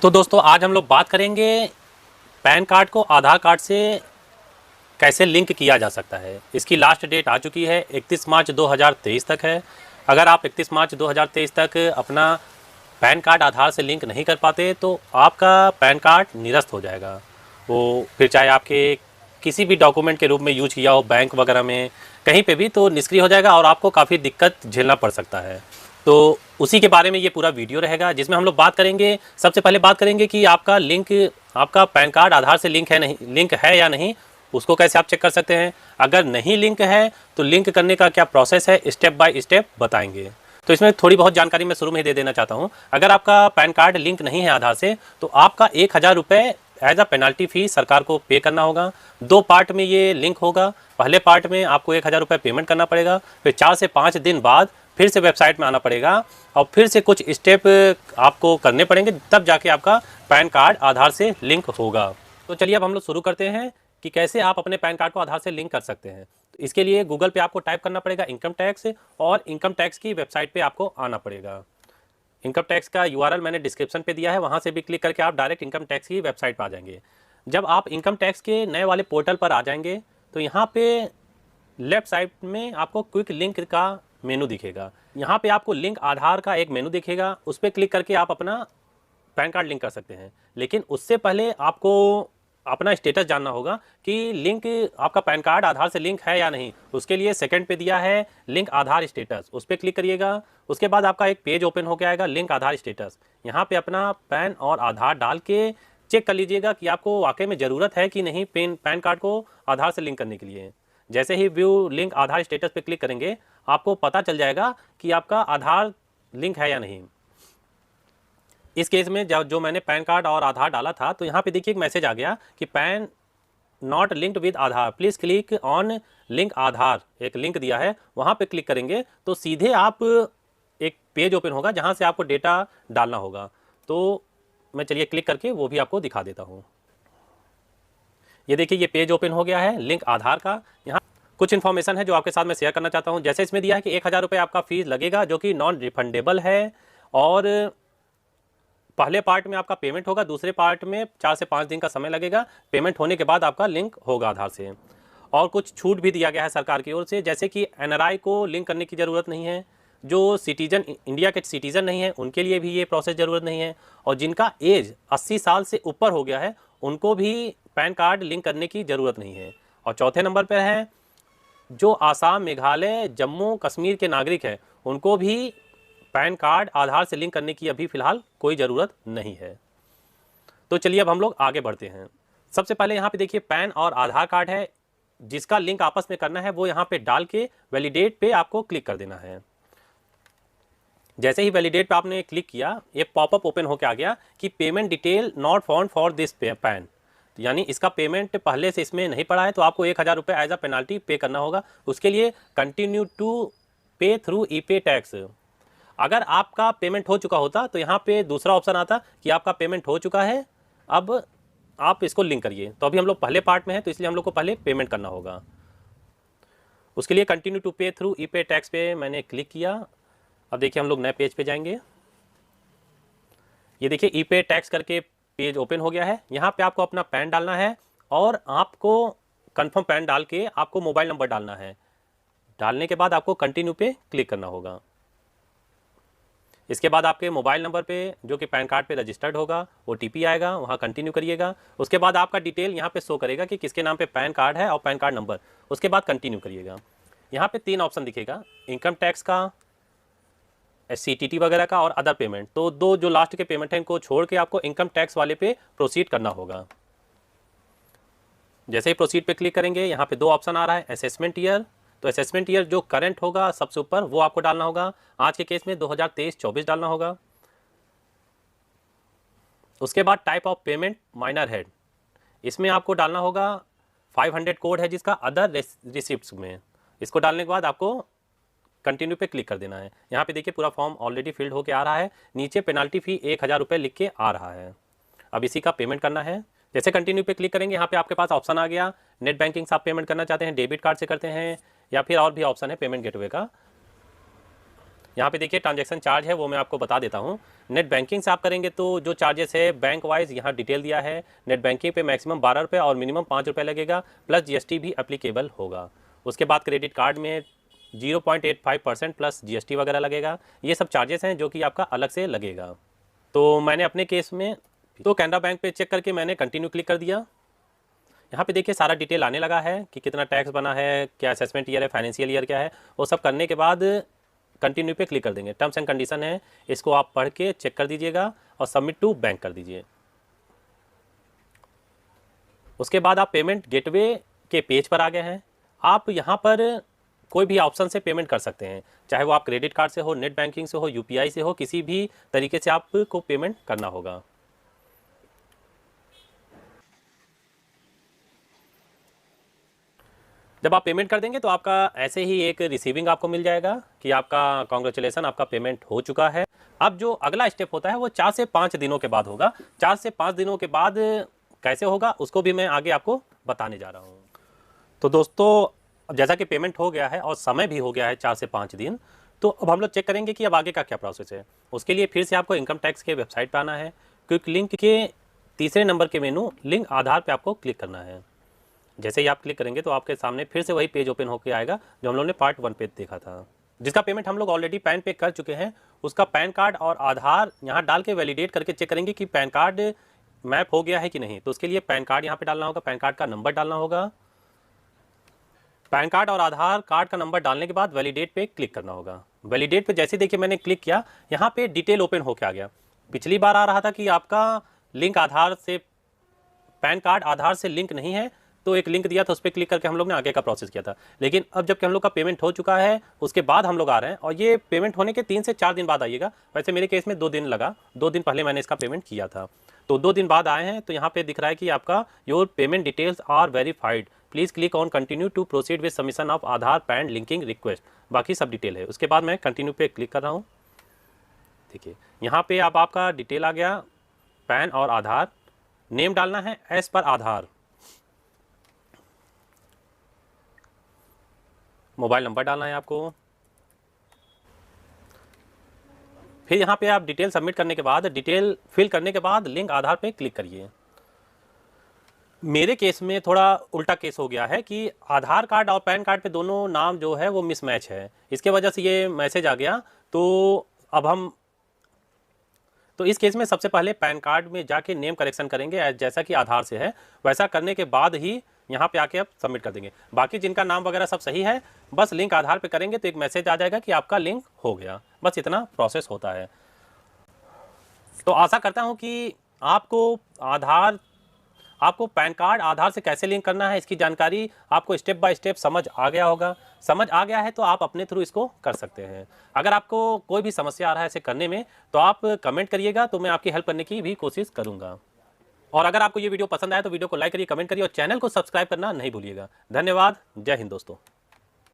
तो दोस्तों आज हम लोग बात करेंगे पैन कार्ड को आधार कार्ड से कैसे लिंक किया जा सकता है। इसकी लास्ट डेट आ चुकी है, 31 मार्च 2023 तक है। अगर आप 31 मार्च 2023 तक अपना पैन कार्ड आधार से लिंक नहीं कर पाते तो आपका पैन कार्ड निरस्त हो जाएगा। वो फिर चाहे आपके किसी भी डॉक्यूमेंट के रूप में यूज किया हो, बैंक वगैरह में कहीं पे भी, तो निष्क्रिय हो जाएगा और आपको काफ़ी दिक्कत झेलना पड़ सकता है। तो उसी के बारे में ये पूरा वीडियो रहेगा, जिसमें हम लोग बात करेंगे। सबसे पहले बात करेंगे कि आपका पैन कार्ड आधार से लिंक है या नहीं, उसको कैसे आप चेक कर सकते हैं। अगर नहीं लिंक है तो लिंक करने का क्या प्रोसेस है, स्टेप बाय स्टेप बताएंगे। तो इसमें थोड़ी बहुत जानकारी मैं शुरू में ही दे देना चाहता हूँ। अगर आपका पैन कार्ड लिंक नहीं है आधार से तो आपका 1000 रुपये एज अ पेनल्टी फी सरकार को पे करना होगा। 2 पार्ट में ये लिंक होगा। पहले पार्ट में आपको 1000 रुपये पेमेंट करना पड़ेगा, फिर 4 से 5 दिन बाद फिर से वेबसाइट में आना पड़ेगा और फिर से कुछ स्टेप आपको करने पड़ेंगे, तब जाके आपका पैन कार्ड आधार से लिंक होगा। तो चलिए अब हम लोग शुरू करते हैं कि कैसे आप अपने पैन कार्ड को आधार से लिंक कर सकते हैं। तो इसके लिए गूगल पे आपको टाइप करना पड़ेगा इनकम टैक्स, और इनकम टैक्स की वेबसाइट पे आपको आना पड़ेगा। इनकम टैक्स का यूआरएल मैंने डिस्क्रिप्शन पे दिया है, वहाँ से भी क्लिक करके आप डायरेक्ट इनकम टैक्स की वेबसाइट पर आ जाएंगे। जब आप इनकम टैक्स के नए वाले पोर्टल पर आ जाएंगे तो यहाँ पे लेफ्ट साइड में आपको क्विक लिंक का मेनू दिखेगा। यहाँ पे आपको लिंक आधार का एक मेनू दिखेगा, उस पर क्लिक करके आप अपना पैन कार्ड लिंक कर सकते हैं। लेकिन उससे पहले आपको अपना स्टेटस जानना होगा कि लिंक आपका पैन कार्ड आधार से लिंक है या नहीं। उसके लिए सेकंड पे दिया है लिंक आधार स्टेटस, उस पर क्लिक करिएगा। उसके बाद आपका एक पेज ओपन होकर आएगा लिंक आधार स्टेटस। यहाँ पे अपना पैन और आधार डाल के चेक कर लीजिएगा कि आपको वाकई में ज़रूरत है कि नहीं पैन कार्ड को आधार से लिंक करने के लिए। जैसे ही व्यू लिंक आधार स्टेटस पे क्लिक करेंगे आपको पता चल जाएगा कि आपका आधार लिंक है या नहीं। इस केस में जो मैंने पैन कार्ड और आधार डाला था तो यहाँ पे देखिए एक मैसेज आ गया कि PAN not linked with Aadhaar, please click on link Aadhaar. एक लिंक दिया है, वहाँ पे क्लिक करेंगे तो सीधे आप एक पेज ओपन होगा जहाँ से आपको डेटा डालना होगा। तो मैं चलिए क्लिक करके वो भी आपको दिखा देता हूँ। ये देखिए ये पेज ओपन हो गया है लिंक आधार का। यहाँ कुछ इन्फॉर्मेशन है जो आपके साथ मैं शेयर करना चाहता हूँ। जैसे इसमें दिया है कि 1000 रुपये आपका फीस लगेगा जो कि नॉन रिफंडेबल है, और पहले पार्ट में आपका पेमेंट होगा, दूसरे पार्ट में 4 से 5 दिन का समय लगेगा। पेमेंट होने के बाद आपका लिंक होगा आधार से। और कुछ छूट भी दिया गया है सरकार की ओर से, जैसे कि एनआरआई को लिंक करने की ज़रूरत नहीं है, जो सिटीजन इंडिया के सिटीजन नहीं है उनके लिए भी ये प्रोसेस ज़रूरत नहीं है, और जिनका एज 80 साल से ऊपर हो गया है उनको भी पैन कार्ड लिंक करने की ज़रूरत नहीं है। और चौथे नंबर पर है जो आसाम, मेघालय, जम्मू कश्मीर के नागरिक हैं उनको भी पैन कार्ड आधार से लिंक करने की अभी फ़िलहाल कोई ज़रूरत नहीं है। तो चलिए अब हम लोग आगे बढ़ते हैं। सबसे पहले यहाँ पे देखिए पैन और आधार कार्ड है, जिसका लिंक आपस में करना है वो यहाँ पे डाल के वैलिडेट पे आपको क्लिक कर देना है। जैसे ही वैलिडेट पे आपने क्लिक किया ये पॉपअप ओपन होकर आ गया कि payment detail not found for this pan, यानी इसका पेमेंट पहले से इसमें नहीं पड़ा है तो आपको 1000 रुपये एज अ पेनाल्टी पे करना होगा। उसके लिए कंटिन्यू टू पे थ्रू ई-पे टैक्स। अगर आपका पेमेंट हो चुका होता तो यहाँ पे दूसरा ऑप्शन आता कि आपका पेमेंट हो चुका है, अब आप इसको लिंक करिए। तो अभी हम लोग पहले पार्ट में हैं तो इसलिए हम लोग को पहले पेमेंट करना होगा। उसके लिए कंटिन्यू टू पे थ्रू ई-पे टैक्स पे मैंने क्लिक किया। अब देखिए हम लोग नए पेज पे जाएंगे। ये देखिए ई-पे टैक्स करके पेज ओपन हो गया है। यहाँ पे आपको अपना पैन डालना है और आपको कंफर्म पैन डाल के आपको मोबाइल नंबर डालना है। डालने के बाद आपको कंटिन्यू पे क्लिक करना होगा। इसके बाद आपके मोबाइल नंबर पे जो कि पैन कार्ड पे रजिस्टर्ड होगा ओटीपी आएगा, वहाँ कंटिन्यू करिएगा। उसके बाद आपका डिटेल यहाँ पे शो करेगा कि किसके नाम पे पैन कार्ड है और पैन कार्ड नंबर। उसके बाद कंटिन्यू करिएगा। यहाँ पे 3 ऑप्शन दिखेगा, इनकम टैक्स का, सीटीटी वगैरह का और अदर पेमेंट। तो 2 जो लास्ट के पेमेंट हैं इनको छोड़ के आपको इनकम टैक्स वाले पे प्रोसीड करना होगा। जैसे ही प्रोसीड पे क्लिक करेंगे यहाँ पे 2 ऑप्शन आ रहा है, असेसमेंट ईयर। तो असेसमेंट ईयर जो करंट होगा सबसे ऊपर वो आपको डालना होगा। आज के केस में 2023-24 डालना होगा। उसके बाद type of payment minor head, इसमें आपको डालना होगा 500 कोड है जिसका अदर रिसिप्ट्स में। इसको डालने के बाद आपको कंटिन्यू पे क्लिक कर देना है। यहाँ पे देखिए पूरा फॉर्म ऑलरेडी फिल्ड होके आ रहा है। नीचे पेनाल्टी फी 1000 रुपये लिख के आ रहा है। अब इसी का पेमेंट करना है। जैसे कंटिन्यू पे क्लिक करेंगे यहाँ पे आपके पास ऑप्शन आ गया, नेट बैंकिंग से आप पेमेंट करना चाहते हैं, डेबिट कार्ड से करते हैं, या फिर और भी ऑप्शन है पेमेंट गेटवे का। यहाँ पे देखिए ट्रांजैक्शन चार्ज है वो मैं आपको बता देता हूँ। नेट बैंकिंग से आप करेंगे तो जो चार्जेस है बैंक वाइज यहाँ डिटेल दिया है। नेट बैंकिंग पे मैक्सिमम 12 रुपये और मिनिमम 5 रुपये लगेगा, प्लस जीएसटी भी एप्लीकेबल होगा। उसके बाद क्रेडिट कार्ड में 0.85% प्लस जीएसटी वगैरह लगेगा। ये सब चार्जेस हैं जो कि आपका अलग से लगेगा। तो मैंने अपने केस में तो कैनरा बैंक पे चेक करके मैंने कंटिन्यू क्लिक कर दिया। यहाँ पे देखिए सारा डिटेल आने लगा है कि कितना टैक्स बना है, क्या असेसमेंट ईयर है, फाइनेंशियल ईयर क्या है। वो सब करने के बाद कंटिन्यू पे क्लिक कर देंगे। टर्म्स एंड कंडीशन है, इसको आप पढ़ के चेक कर दीजिएगा और सबमिट टू बैंक कर दीजिए। उसके बाद आप पेमेंट गेटवे के पेज पर आ गए हैं। आप यहाँ पर कोई भी ऑप्शन से पेमेंट कर सकते हैं, चाहे वो आप क्रेडिट कार्ड से हो, नेट बैंकिंग से हो, यूपीआई से हो, किसी भी तरीके से आपको पेमेंट करना होगा। जब आप पेमेंट कर देंगे तो आपका ऐसे ही एक रिसीविंग आपको मिल जाएगा कि आपका कॉन्ग्रेचुलेसन, आपका पेमेंट हो चुका है। अब जो अगला स्टेप होता है वो 4 से 5 दिनों के बाद होगा। 4 से 5 दिनों के बाद कैसे होगा उसको भी मैं आगे आपको बताने जा रहा हूँ। तो दोस्तों, अब जैसा कि पेमेंट हो गया है और समय भी हो गया है 4 से 5 दिन, तो अब हम लोग चेक करेंगे कि अब आगे का क्या प्रोसेस है। उसके लिए फिर से आपको इनकम टैक्स के वेबसाइट पर आना है। क्विक लिंक के तीसरे नंबर के मेनू लिंक आधार पे आपको क्लिक करना है। जैसे ही आप क्लिक करेंगे तो आपके सामने फिर से वही पेज ओपन होकर आएगा जो हम लोगों ने पार्ट 1 पे देखा था, जिसका पेमेंट हम लोग ऑलरेडी पैन पे कर चुके हैं। उसका पैन कार्ड और आधार यहाँ डाल के वैलिडेट करके चेक करेंगे कि पैन कार्ड मैप हो गया है कि नहीं। तो उसके लिए पैन कार्ड यहाँ पे डालना होगा, पैन कार्ड का नंबर डालना होगा। पैन कार्ड और आधार कार्ड का नंबर डालने के बाद वैलिडेट पे क्लिक करना होगा। वैलिडेट पे जैसे देखिए मैंने क्लिक किया, यहाँ पे डिटेल ओपन होके आ गया। पिछली बार आ रहा था कि आपका लिंक आधार से, पैन कार्ड आधार से लिंक नहीं है, तो एक लिंक दिया था, उस पर क्लिक करके हम लोग ने आगे का प्रोसेस किया था। लेकिन अब जबकि हम लोग का पेमेंट हो चुका है उसके बाद हम लोग आ रहे हैं, और ये पेमेंट होने के 3 से 4 दिन बाद आइएगा। वैसे मेरे केस में 2 दिन लगा, 2 दिन पहले मैंने इसका पेमेंट किया था, तो 2 दिन बाद आए हैं। तो यहाँ पे दिख रहा है कि आपका your payment details are verified, please click on continue to proceed with submission of Aadhaar PAN linking request. बाकी सब डिटेल है। उसके बाद मैं कंटिन्यू पे क्लिक कर रहा हूँ। देखिए यहाँ पे अब आपका डिटेल आ गया, पैन और आधार। नेम डालना है एज पर आधार, मोबाइल नंबर डालना है आपको। फिर यहाँ पे आप डिटेल सबमिट करने के बाद, डिटेल फिल करने के बाद लिंक आधार पे क्लिक करिए। मेरे केस में थोड़ा उल्टा केस हो गया है कि आधार कार्ड और पैन कार्ड पे दोनों नाम जो है वो मिसमैच है, इसके वजह से ये मैसेज आ गया। तो अब हम इस केस में सबसे पहले पैन कार्ड में जाके नेम करेक्शन करेंगे, जैसा कि आधार से है वैसा करने के बाद ही यहाँ पे आके आप सबमिट कर देंगे। बाकी जिनका नाम वगैरह सब सही है, बस लिंक आधार पे करेंगे तो एक मैसेज आ जाएगा कि आपका लिंक हो गया। बस इतना प्रोसेस होता है। तो आशा करता हूँ कि आपको पैन कार्ड आधार से कैसे लिंक करना है इसकी जानकारी आपको स्टेप बाय स्टेप समझ आ गया होगा। समझ आ गया है तो आप अपने थ्रू इसको कर सकते हैं। अगर आपको कोई भी समस्या आ रहा है इसे करने में तो आप कमेंट करिएगा, तो मैं आपकी हेल्प करने की भी कोशिश करूँगा। और अगर आपको ये वीडियो पसंद आया तो वीडियो को लाइक करिए, कमेंट करिए और चैनल को सब्सक्राइब करना नहीं भूलिएगा। धन्यवाद। जय हिंद दोस्तों।